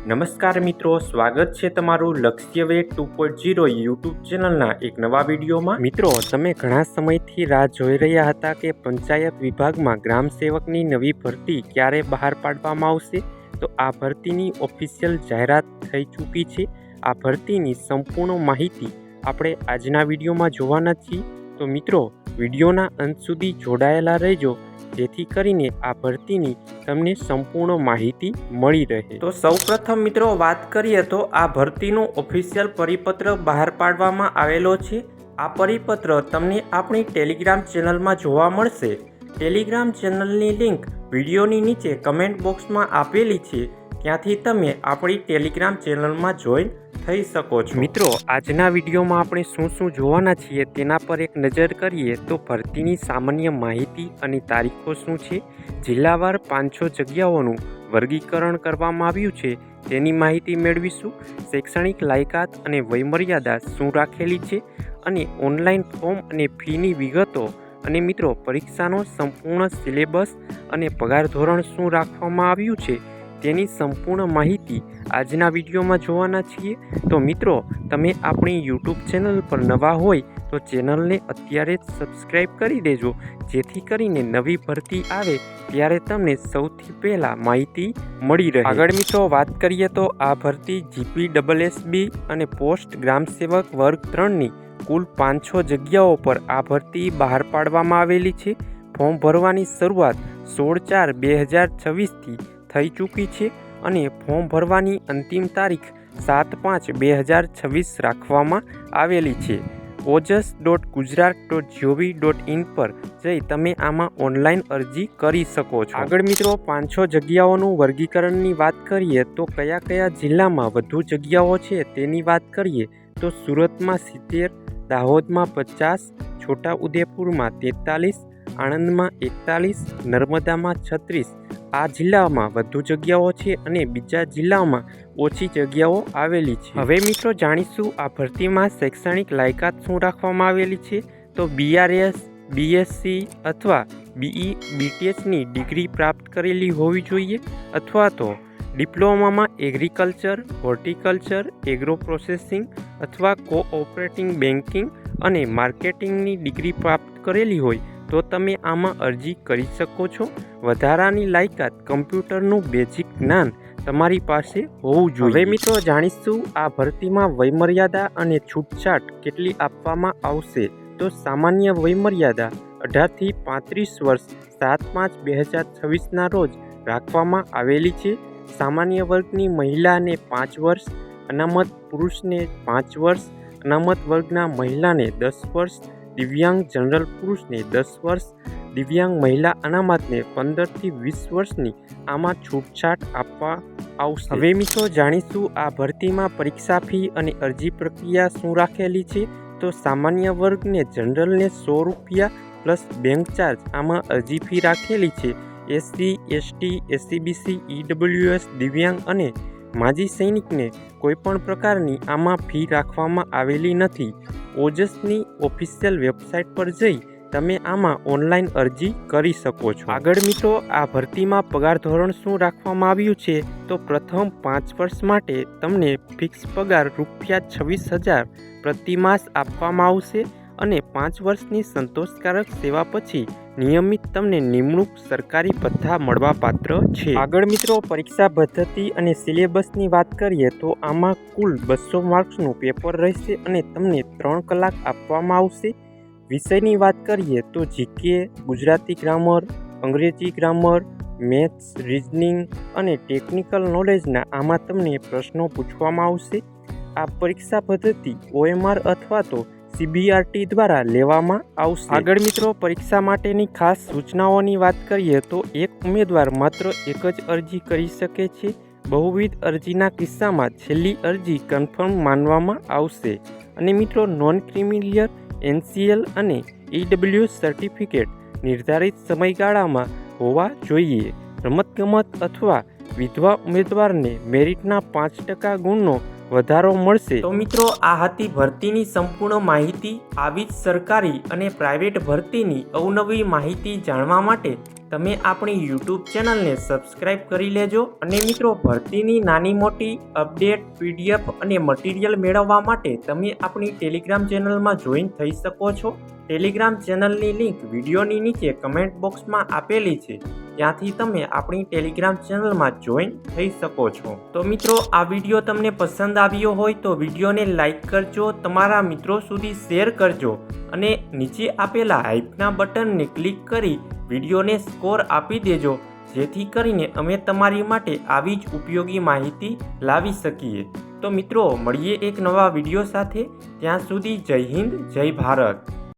નમસ્કાર મિત્રો, સ્વાગત છે તમારું લક્ષ્ય વે 2.0 યુટ્યુબ ચેનલના એક નવા વિડીયોમાં। મિત્રો, તમે ઘણા સમયથી રાહ જોઈ રહ્યા હતા કે પંચાયત વિભાગમાં ગ્રામ સેવકની નવી ભરતી ક્યારે બહાર પાડવામાં આવશે। તો આ ભરતીની ઓફિશિયલ જાહેરાત થઈ ચૂકી છે। આ ભરતીની સંપૂર્ણ માહિતી આપણે આજના વિડીયોમાં જોવાના છીએ। તો મિત્રો, વિડીયોના અંત સુધી જોડાયેલા રહેજો, જેથી કરીને આ ભરતીની તમને સંપૂર્ણ માહિતી મળી રહે। તો સૌપ્રથમ મિત્રો વાત કરીએ તો આ ભરતીનું ઓફિશિયલ પરિપત્ર બહાર પાડવામાં આવેલો છે। આ પરિપત્ર તમને આપણી ટેલિગ્રામ ચેનલમાં જોવા મળશે। ટેલિગ્રામ ચેનલની લિંક વિડીયોની નીચે કમેન્ટ બોક્સમાં આપેલી છે, ત્યાંથી તમે આપણી ટેલિગ્રામ ચેનલમાં જોઈન થઈ શકો છો। મિત્રો, આજના વિડીયોમાં આપણે શું જોવાના છીએ તેના પર એક નજર કરીએ તો ભરતીની સામાન્ય માહિતી અને તારીખો શું છે, જિલ્લાવાર 500 જગ્યાઓનું વર્ગીકરણ કરવામાં આવ્યું છે તેની માહિતી મેળવીશું। શૈક્ષણિક લાયકાત અને વયમર્યાદા શું રાખેલી છે અને ઓનલાઈન ફોર્મ અને ફીની વિગતો અને મિત્રો પરીક્ષાનો સંપૂર્ણ સિલેબસ અને પગાર ધોરણ શું રાખવામાં આવ્યું છે તેની સંપૂર્ણ માહિતી આજના વિડીયોમાં જોવાના છીએ। તો મિત્રો, તમે આપણી યુટ્યુબ ચેનલ પર નવા હોય તો ચેનલને અત્યારે જ સબસ્ક્રાઈબ કરી દેજો, જેથી કરીને નવી ભરતી આવે ત્યારે તમને સૌથી પહેલાં માહિતી મળી રહે। આગળ મિત્રો વાત કરીએ તો આ ભરતી GPSSB અને પોસ્ટ ગ્રામ સેવક વર્ગ 3ની કુલ 500 જગ્યાઓ પર આ ભરતી બહાર પાડવામાં આવેલી છે। ફોર્મ ભરવાની શરૂઆત 16/4/2026થી થઈ ચૂકી છે અને ફોર્મ ભરવાની અંતિમ તારીખ 7/5/2026 રાખવામાં આવેલી છે। ojas.gujarat.gov.in પર જઈ તમે આમાં ઓનલાઈન અરજી કરી શકો છો। આગળ મિત્રો 500 જગ્યાઓનું વર્ગીકરણની વાત કરીએ તો કયા કયા જિલ્લામાં વધુ જગ્યાઓ છે તેની વાત કરીએ તો સુરતમાં 70, દાહોદમાં 50, છોટાઉદેપુરમાં 43, આણંદમાં 41, નર્મદામાં 36 આ જિલ્લામાં વધુ જગ્યાઓ છે અને બીજા જિલ્લાઓમાં ઓછી જગ્યાઓ આવેલી છે। હવે મિત્રો જાણીશું આ ભરતીમાં શૈક્ષણિક લાયકાત શું રાખવામાં આવેલી છે। તો BRS, BSc અથવા BE, BTechની ડિગ્રી પ્રાપ્ત કરેલી હોવી જોઈએ અથવા તો ડિપ્લોમામાં એગ્રીકલ્ચર, હોર્ટિકલ્ચર, એગ્રો પ્રોસેસિંગ અથવા કોઓપરેટિવ બેન્કિંગ અને માર્કેટિંગની ડિગ્રી પ્રાપ્ત કરેલી હોય તો તમે આમાં અરજી કરી શકો છો। વધારાની લાયકાત કમ્પ્યુટરનું બેઝિક જ્ઞાન તમારી પાસે હોવું જોઈએ। હવે મિત્રો જાણીશું આ ભરતીમાં વયમર્યાદા અને છૂટછાટ કેટલી આપવામાં આવશે। તો સામાન્ય વયમર્યાદા 18 થી 35 વર્ષ 7/5/2026ના રોજ રાખવામાં આવેલી છે। સામાન્ય વર્ગની મહિલાને 5 વર્ષ, અનામત પુરુષને 5 વર્ષ, અનામત વર્ગના મહિલાને 10 વર્ષ, દિવ્યાંગ જનરલ પુરુષને 10 વર્ષ, દિવ્યાંગ મહિલા અનામતને 15 થી 20 વર્ષની આમાં છૂટછાટ આપવા આવશે। હવે મિત્રો જાણીશું આ ભરતીમાં પરીક્ષા ફી અને અરજી પ્રક્રિયા શું રાખેલી છે। તો સામાન્ય વર્ગને જનરલને 100 રૂપિયા પ્લસ બેંક ચાર્જ આમાં અરજી ફી રાખેલી છે। SC, ST, SCBC, EWS, દિવ્યાંગ અને માજી સૈનિકને કોઈપણ પ્રકારની આમાં ફી રાખવામાં આવેલી નથી। ઓજસની ઓફિશિયલ વેબસાઇટ પર જઈ તમે આમાં ઓનલાઈન અરજી કરી શકો છો। આગળ મિત્રો આ ભરતીમાં પગાર ધોરણ શું રાખવામાં આવ્યું છે। તો પ્રથમ 5 વર્ષ માટે તમને ફિક્સ પગાર ₹26,000 પ્રતિ માસ આપવામાં આવશે અને 5 વર્ષની સંતોષકારક સેવા પછી નિયમિત તમને નિમણૂક સરકારી ભથ્થા મળવાપાત્ર છે। આગળ મિત્રો પરીક્ષા પદ્ધતિ અને સિલેબસની વાત કરીએ તો આમાં કુલ 200 માર્ક્સનું પેપર રહેશે અને તમને 3 કલાક આપવામાં આવશે। વિષયની વાત કરીએ તો GK, ગુજરાતી ગ્રામર, અંગ્રેજી ગ્રામર, મેથ્સ, રીઝનિંગ અને ટેકનિકલ નોલેજના આમાં તમને પ્રશ્નો પૂછવામાં આવશે। આ પરીક્ષા પદ્ધતિ OMR અથવા તો CBRT દ્વારા લેવામાં આવશે। આગળ મિત્રો પરીક્ષા માટેની ખાસ સૂચનાઓની વાત કરીએ તો એક ઉમેદવાર માત્ર એક જ અરજી કરી શકે છે। બહુવિધ અરજીના કિસ્સામાં છેલ્લી અરજી કન્ફર્મ માનવામાં આવશે અને મિત્રો નોન ક્રિમિલિયર, NCL અને EWS સર્ટિફિકેટ નિર્ધારિત સમયગાળામાં હોવા જોઈએ। રમતગમત અથવા વિધવા ઉમેદવારને મેરિટના 5% ગુણનો વધારો મળશે। તો મિત્રો આ હતી ભરતીની સંપૂર્ણ માહિતી। આવી જ સરકારી અને પ્રાઇવેટ ભરતીની અવનવી માહિતી જાણવા માટે તમે આપણી યુટ્યુબ ચેનલને સબસ્ક્રાઈબ કરી લેજો અને મિત્રો ભરતીની નાની મોટી અપડેટ PDF અને મટીરિયલ મેળવવા માટે તમે આપણી ટેલિગ્રામ ચેનલમાં જોઈન થઈ શકો છો। ટેલિગ્રામ ચેનલની લિંક વિડીયોની નીચે કમેન્ટ બોક્સમાં આપેલી છે, ત્યાંથી તમે આપણી ટેલિગ્રામ ચેનલમાં જોઈન થઈ શકો છો। તો મિત્રો આ વિડીયો તમને પસંદ આવ્યો હોય તો વિડીયોને લાઈક કરજો, તમારા મિત્રો સુધી શેર કરજો અને નીચે આપેલા હાઈપના બટનને ક્લિક કરી વિડીયોને સ્કોર આપી દેજો, જેથી કરીને અમે તમારી માટે આવી જ ઉપયોગી માહિતી લાવી શકીએ। તો મિત્રો મળીએ એક નવા વિડીયો સાથે, ત્યાં સુધી જય હિન્દ, જય ભારત।